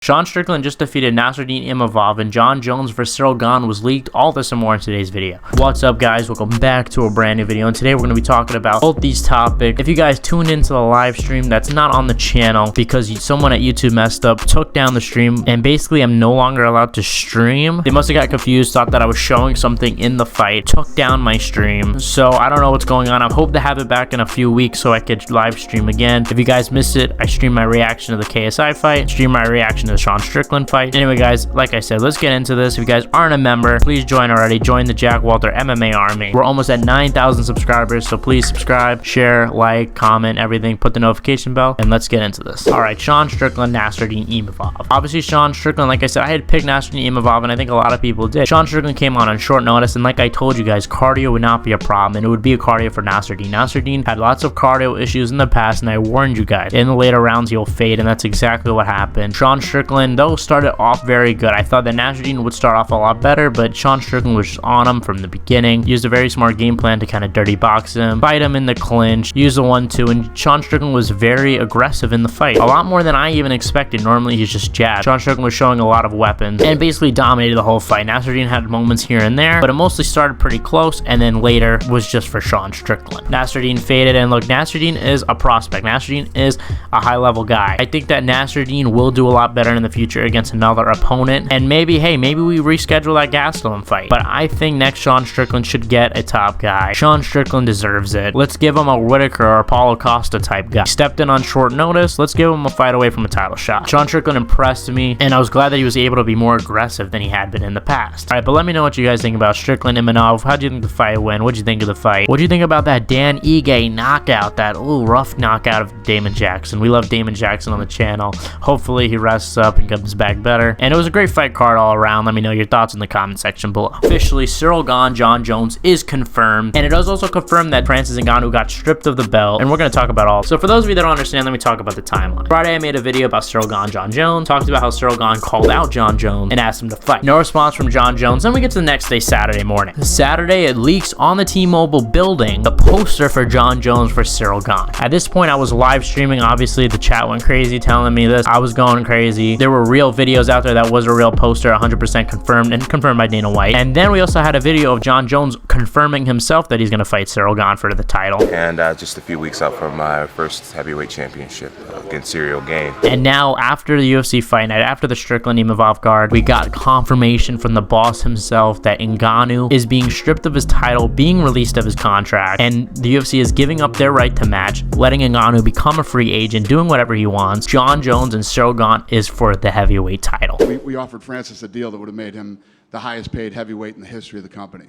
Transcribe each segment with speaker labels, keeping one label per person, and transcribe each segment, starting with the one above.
Speaker 1: Sean Strickland just defeated Nassourdine Imavov, and Jon Jones vs Ciryl Gane was leaked. All this and more in today's video. What's up, guys? Welcome back to a brand new video, and today we're going to be talking about both these topics. If you guys tuned into the live stream, that's not on the channel because someone at YouTube messed up, took down the stream, and basically I'm no longer allowed to stream. They must have got confused, thought that I was showing something in the fight, took down my stream. So I don't know what's going on. I hope to have it back in a few weeks so I could live stream again. If you guys missed it, I streamed my reaction to the KSI fight, streamed my reaction to the Sean Strickland fight. Anyway, guys, like I said, let's get into this. If you guys aren't a member, please join already. Join the Jack Walter MMA army. We're almost at 9,000 subscribers, so please subscribe, share, like, comment, everything. Put the notification bell, and let's get into this. All right, Sean Strickland, Nassourdine Imavov. Obviously, Sean Strickland, like I said, I had picked Nassourdine Imavov, and I think a lot of people did. Sean Strickland came on short notice, and like I told you guys, cardio would not be a problem, and it would be a cardio for Nassourdine. Nassourdine had lots of cardio issues in the past, and I warned you guys. In the later rounds, he'll fade, and that's exactly what happened. Sean Strickland, though, started off very good. I thought that Nassourdine would start off a lot better, but Sean Strickland was just on him from the beginning. Used a very smart game plan to kind of dirty box him, fight him in the clinch, use the 1-2, and Sean Strickland was very aggressive in the fight. A lot more than I even expected. Normally, he's just jabbed. Sean Strickland was showing a lot of weapons and basically dominated the whole fight. Nassourdine had moments here and there, but it mostly started pretty close, and then later was just for Sean Strickland. Nassourdine faded, and look, Nassourdine is a prospect. Nassourdine is a high-level guy. I think that Nassourdine will do a lot better in the future against another opponent, and maybe, hey, maybe we reschedule that Gastelum fight. But I think next Sean Strickland should get a top guy. Sean Strickland deserves it. Let's give him a Whitaker or Paulo Costa type guy. He stepped in on short notice. Let's give him a fight away from a title shot. Sean Strickland impressed me, and I was glad that he was able to be more aggressive than he had been in the past. All right, but let me know what you guys think about Strickland and Imavov. How do you think the fight went? What do you think of the fight? What do you think about that Dan Ige knockout? That rough knockout of Damon Jackson. We love Damon Jackson on the channel. Hopefully he rests up and comes back better. And it was a great fight card all around. Let me know your thoughts in the comment section below. Officially, Ciryl Gane, Jon Jones is confirmed, and it does also confirm that Francis Ngannou got stripped of the belt, and we're going to talk about all. So for those of you that don't understand, let me talk about the timeline. Friday, I made a video about Ciryl Gane, Jon Jones, talked about how Ciryl Gane called out Jon Jones and asked him to fight. No response from Jon Jones. Then we get to the next day, Saturday morning. Saturday, it leaks on the T-Mobile building the poster for Jon Jones for Ciryl Gane. At this point, I was live streaming. Obviously, the chat went crazy telling me this. I was going crazy. There were real videos out there that was a real poster, 100% confirmed, and confirmed by Dana White. And then we also had a video of Jon Jones confirming himself that he's going to fight Ciryl Gane for the title.
Speaker 2: And just a few weeks out from my first heavyweight championship against Ciryl Gane.
Speaker 1: And now, after the UFC fight night, after the Strickland Imavov card, we got confirmation from the boss himself that Ngannou is being stripped of his title, being released of his contract, and the UFC is giving up their right to match, letting Ngannou become a free agent, doing whatever he wants. Jon Jones and Ciryl Gane is for the heavyweight title.
Speaker 3: We offered Francis a deal that would have made him the highest paid heavyweight in the history of the company.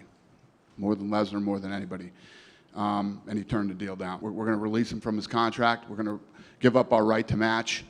Speaker 3: More than Lesnar, more than anybody. And he turned the deal down. We're going to release him from his contract. We're going to give up our right to match,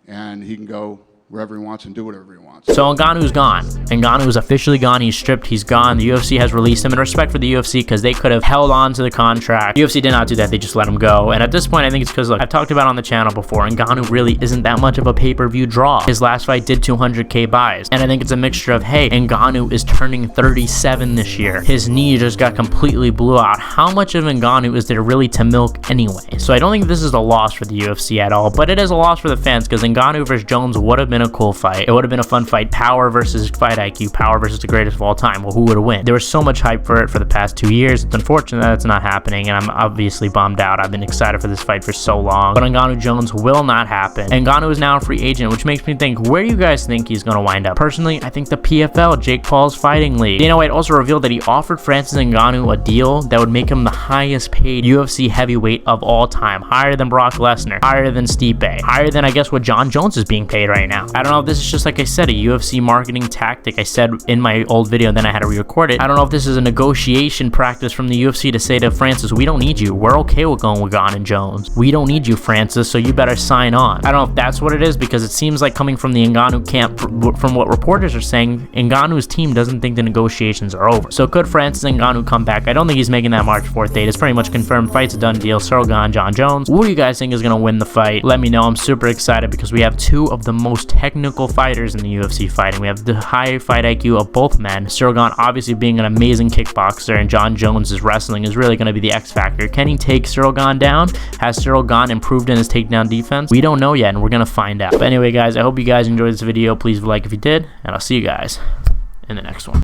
Speaker 3: and he can go wherever he wants and do whatever he wants.
Speaker 1: So Ngannou's gone. Ngannou's officially gone. He's stripped. He's gone. The UFC has released him in respect for the UFC because they could have held on to the contract. The UFC did not do that. They just let him go. And at this point, I think it's because, look, I've talked about on the channel before, Ngannou really isn't that much of a pay-per-view draw. His last fight did 200K buys. And I think it's a mixture of, hey, Ngannou is turning 37 this year. His knee just got completely blew out. How much of Ngannou is there really to milk anyway? So I don't think this is a loss for the UFC at all, but it is a loss for the fans because Ngannou versus Jones would have been a cool fight. It would have been a fun fight. Power versus fight IQ. Power versus the greatest of all time. Well, who would have won? There was so much hype for it for the past 2 years. It's unfortunate that it's not happening, and I'm obviously bummed out. I've been excited for this fight for so long, but Ngannou Jones will not happen. Ngannou is now a free agent, which makes me think, where do you guys think he's going to wind up? Personally, I think the PFL, Jake Paul's Fighting League. Dana White also revealed that he offered Francis Ngannou a deal that would make him the highest paid UFC heavyweight of all time. Higher than Brock Lesnar, higher than Stipe, higher than, I guess, what Jon Jones is being paid right now. I don't know if this is just, like I said, a UFC marketing tactic. I said in my old video, then I had to re-record it. I don't know if this is a negotiation practice from the UFC to say to Francis, we don't need you. We're okay with going with Gane and Jones. We don't need you, Francis, so you better sign on. I don't know if that's what it is, because it seems like coming from the Ngannou camp, from what reporters are saying, Ngannou's team doesn't think the negotiations are over. So could Francis Ngannou come back? I don't think he's making that March 4th date. It's pretty much confirmed. Fight's a done deal. Ciryl Gane, Jon Jones. Who do you guys think is going to win the fight? Let me know. I'm super excited because we have two of the most technical fighters in the UFC fighting. We have the high fight IQ of both men. Ciryl Gane obviously being an amazing kickboxer, and Jon Jones' wrestling is really going to be the X factor. Can he take Ciryl Gane down? Has Ciryl Gane improved in his takedown defense? We don't know yet, and we're going to find out. But anyway, guys, I hope you guys enjoyed this video. Please like if you did, and I'll see you guys in the next one.